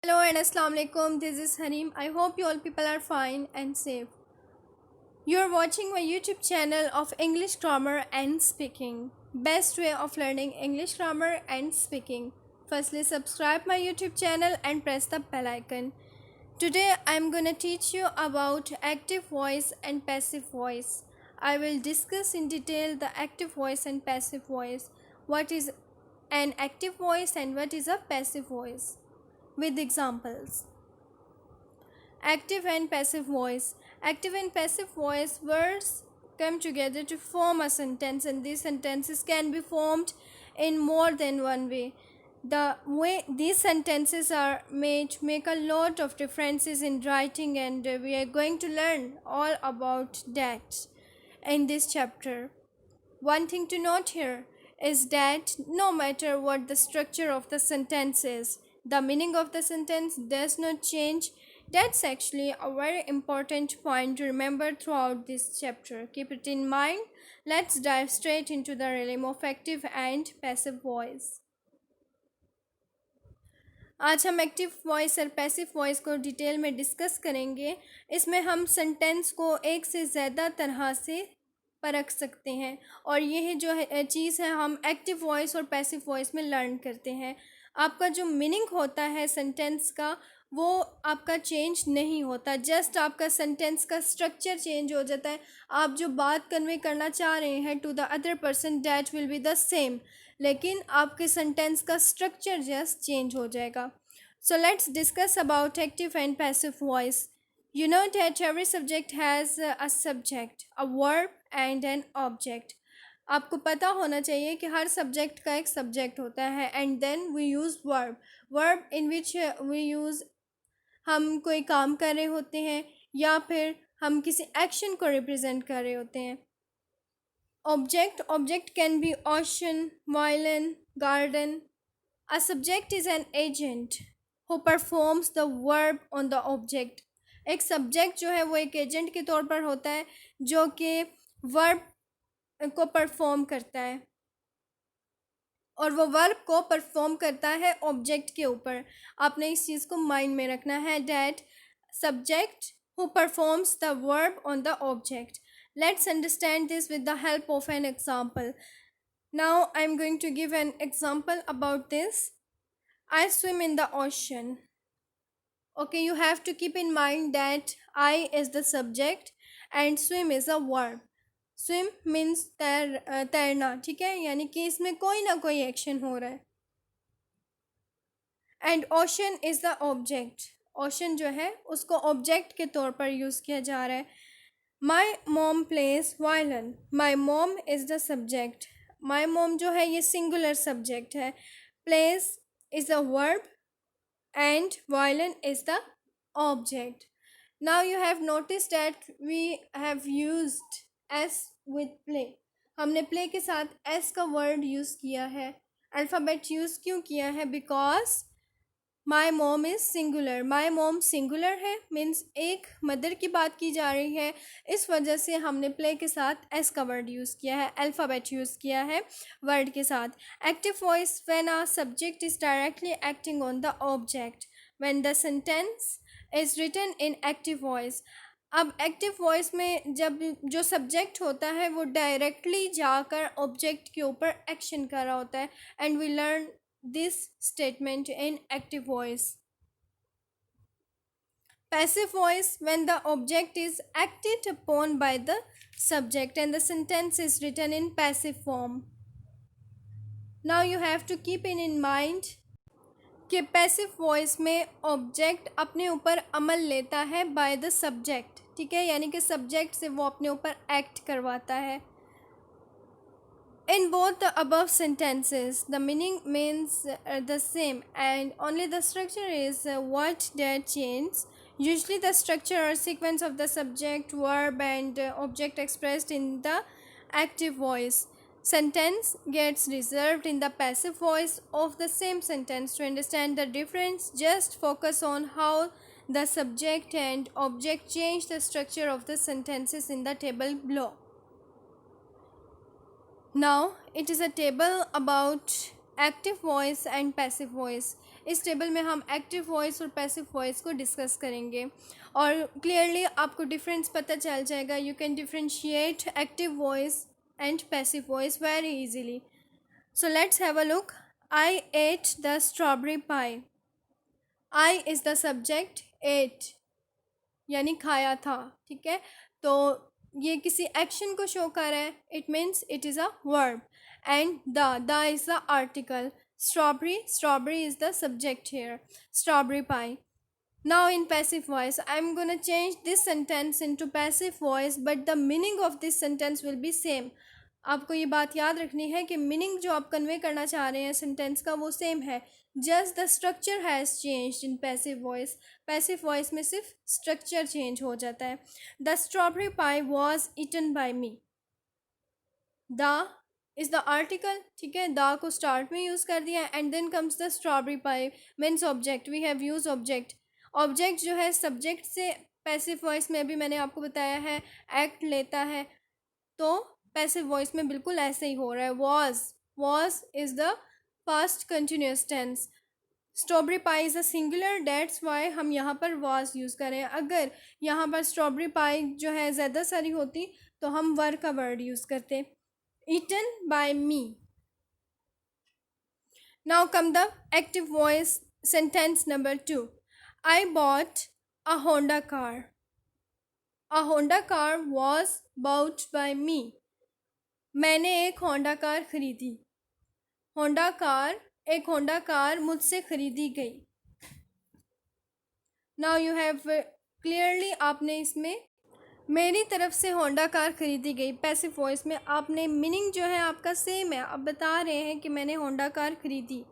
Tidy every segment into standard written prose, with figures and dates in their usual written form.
Hello and Assalamu alaikum. This is Harim. I hope you all people are fine and safe. You're watching my YouTube channel of English grammar and speaking. Best way of learning English grammar and speaking. Firstly, subscribe my YouTube channel and press the bell icon. Today I'm gonna teach you about active voice and passive voice. I will discuss in detail the active voice and passive voice. What is an active voice and what is a passive voice? With examples. Active and passive voice. Active and passive voice words come together to form a sentence, and these sentences can be formed in more than one way. The way these sentences are made make a lot of differences in writing, and we are going to learn all about that in this chapter. One thing to note here is that no matter what the structure of the sentence is, the meaning of the sentence does not change. That's actually a very important point to remember throughout this chapter. Keep it in mind. Let's dive straight into the realm of active and passive voice. आज हम active voice और passive voice को detail में discuss करेंगे। इसमें हम sentence को एक से ज़्यादा तरह से परख सकते हैं, और यह जो है चीज़ है हम एक्टिव वॉइस और पैसिव वॉइस में लर्न करते हैं। आपका जो मीनिंग होता है सेंटेंस का वो आपका चेंज नहीं होता, जस्ट आपका सेंटेंस का स्ट्रक्चर चेंज हो जाता है। आप जो बात कन्वे करना चाह रहे हैं to the other person that will be the same, लेकिन आपके सेंटेंस का स्ट्रक्चर जस्ट चेंज हो जाएगा। So let's discuss about active and passive voice. You know that every subject has a subject, a verb and an object. आपको पता होना चाहिए कि हर सब्जेक्ट का एक सब्जेक्ट होता है, and then we use verb in which we use हम कोई काम कर रहे होते हैं या फिर हम किसी एक्शन को रिप्रेजेंट कर रहे होते हैं। Object can be ocean, violin, garden. A subject is an agent who performs the verb on the object. एक सब्जेक्ट जो है वो एक एजेंट के तौर पर होता है जो कि वर्ब को परफॉर्म करता है, और वो वर्ब को परफॉर्म करता है ऑब्जेक्ट के ऊपर। आपने इस चीज़ को माइंड में रखना है, that subject who performs the verb on the object. Let's understand this with the help of an example. Now I'm going to give an example about this. I swim in the ocean. Okay, you have to keep in mind that I is the subject and swim is a verb. Swim means तैरना, ठीक है, यानी कि इसमें कोई ना कोई action हो रहा है। And ocean is the object. Ocean जो है उसको ऑब्जेक्ट के तौर पर यूज़ किया जा रहा है। My mom plays violin. My mom is the subject. My mom जो है ये सिंगुलर सब्जेक्ट है। Plays is a verb and violin is the object. Now you have noticed that we have used s with play. हमने play के साथ s का word use किया है। अल्फ़ाबेट यूज़ क्यों किया है? Because my mom is singular. My mom singular है, मीन्स एक मदर की बात की जा रही है, इस वजह से हमने प्ले के साथ एस का वर्ड यूज़ किया है, अल्फ़ाबेट यूज़ किया है वर्ड के साथ। Active voice when a subject is directly acting on the object, when the sentence is written in active voice. अब एक्टिव वॉइस में जब जो सब्जेक्ट होता है वो डायरेक्टली जाकर ऑब्जेक्ट के ऊपर एक्शन कर रहा होता है, and we learn this statement in active voice. Passive voice when the object is acted upon by the subject and the sentence is written in passive form. Now you have to keep in mind कि passive voice में object अपने ऊपर अमल लेता है by the subject, ठीक है, यानी कि सब्जेक्ट से वो अपने ऊपर एक्ट करवाता है। In both the above sentences, the meaning means the same, and only the structure is what that changes. Usually, the structure or sequence of the subject, verb, and object expressed in the active voice. Sentence gets reserved in the passive voice of the same sentence. To understand the difference, just focus on how the subject and object change the structure of the sentences in the table below. Now it is a table about active voice and passive voice. इस table में हम active voice और passive voice को discuss करेंगे और clearly आपको difference पता चल जाएगा. You can differentiate active voice and passive voice very easily. So let's have a look. I ate the strawberry pie. I is the subject, ate यानी खाया था. ठीक है, तो ये किसी एक्शन को शो कर रहा है. It means it is a verb. And the is the article. Strawberry is the subject here. Strawberry pie. Now in passive voice, I'm gonna change this sentence into passive voice, but the meaning of this sentence will be same. आपको ये बात याद रखनी है कि meaning जो आप convey करना चाह रहे हैं सेंटेंस का वो सेम है. Just the structure has changed in passive voice. Passive voice में सिर्फ स्ट्रक्चर चेंज हो जाता है. The strawberry pie was eaten by me. The is the article. ठीक है, द को स्टार्ट में यूज़ कर दिया and then comes the strawberry pie means object. We have use object. Object जो है सब्जेक्ट से पैसिव वॉइस में भी मैंने आपको बताया है एक्ट लेता है, तो पैसिव वॉइस में बिल्कुल ऐसे ही हो रहा है. Was is the past continuous tense. Strawberry pie is a singular, that's why हम यहाँ पर वॉज यूज़ करें. अगर यहाँ पर स्ट्रॉबेरी पाई जो है ज़्यादा सारी होती तो हम वर का वर्ड यूज़ करते. Eaten by me. Now come the active voice sentence number 2. I bought a Honda car. A Honda car was bought by me. मैंने एक होंडा कार खरीदी. एक होंडा कार मुझसे खरीदी गई. नाउ यू हैव क्लियरली आपने इसमें मेरी तरफ से होंडा कार खरीदी गई पैसिव वॉइस में आपने मीनिंग जो है आपका सेम है. आप बता रहे हैं कि मैंने होंडा कार खरीदी.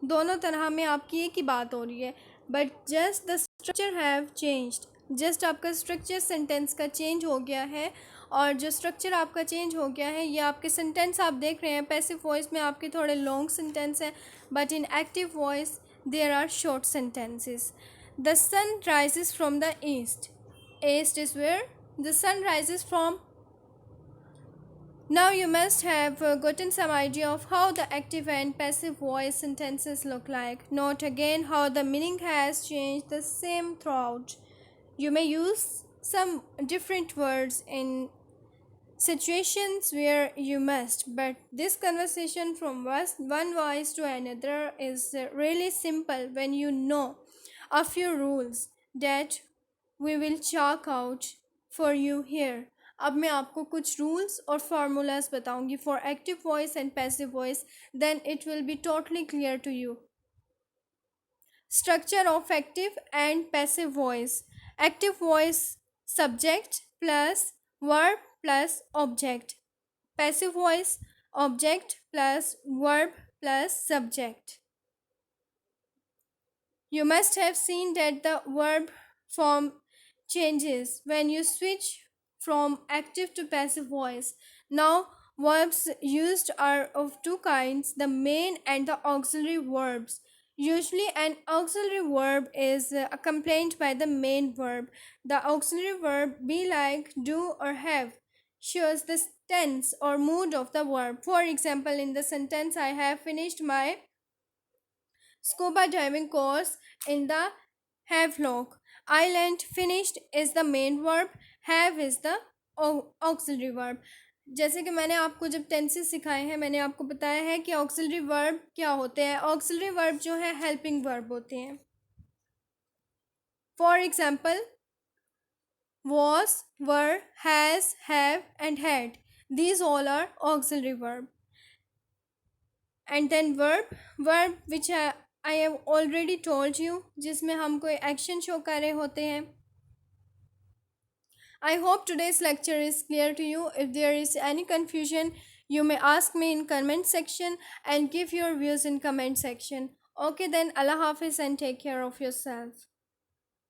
दोनों तरह में आपकी एक ही बात हो रही है, but just the structure have changed. Just आपका स्ट्रक्चर सेंटेंस का चेंज हो गया है. और जो स्ट्रक्चर आपका चेंज हो गया है ये आपके सेंटेंस आप देख रहे हैं पैसिव वॉइस में आपके थोड़े लॉन्ग सेंटेंस हैं, but in active voice there are short sentences. The sun rises from the east. East is where the sun rises from. Now you must have gotten some idea of how the active and passive voice sentences look like. Note again how the meaning has changed the same throughout. You may use some different words in situations where you must, but this conversation from one voice to another is really simple when you know a few rules that we will chalk out for you here. अब मैं आपको कुछ rules और formulas बताऊंगी for active voice and passive voice, then it will be totally clear to you. Structure of active and passive voice. Active voice subject plus verb plus object. Passive voice object plus verb plus subject. You must have seen that the verb form changes when you switch from active to passive voice. Now, verbs used are of two kinds, the main and the auxiliary verbs. Usually, an auxiliary verb is accompanied by the main verb. The auxiliary verb, be like, do, or have, shows the tense or mood of the verb. For example, in the sentence, I have finished my scuba diving course in the Havelock Island. Finished is the main verb, have is the auxiliary verb. जैसे कि मैंने आपको जब tenses सिखाए हैं मैंने आपको बताया है कि ऑक्सिलरी वर्ब क्या होते हैं. ऑक्सिलरी वर्ब जो है हेल्पिंग वर्ब होते हैं. For example was, were, has, have and had. These all are auxiliary verb. And then verb which I have already told you, जिसमें हम कोई एक्शन शो कर रहे होते हैं. I hope today's lecture is clear to you. If there is any confusion, you may ask me in comment section and give your views in comment section. Okay then, Allah Hafiz and take care of yourself.